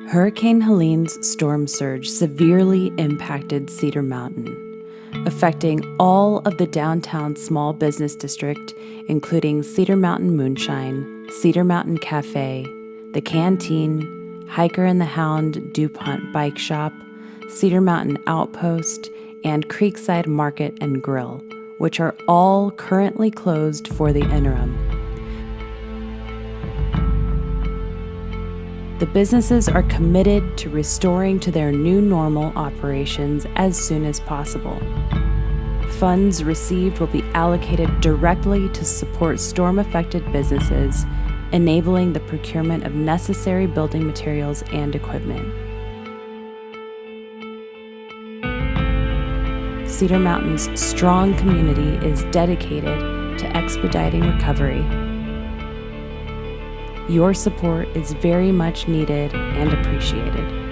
Hurricane Helene's storm surge severely impacted Cedar Mountain, affecting all of the downtown small business district, including Cedar Mountain Moonshine, Cedar Mountain Cafe, the Canteen, Hiker and the Hound DuPont Bike Shop, Cedar Mountain Outpost, and Creekside Market and Grill, which are all currently closed for the interim. The businesses are committed to restoring to their new normal operations as soon as possible. Funds received will be allocated directly to support storm-affected businesses, enabling the procurement of necessary building materials and equipment. Cedar Mountain's strong community is dedicated to expediting recovery. Your support is very much needed and appreciated.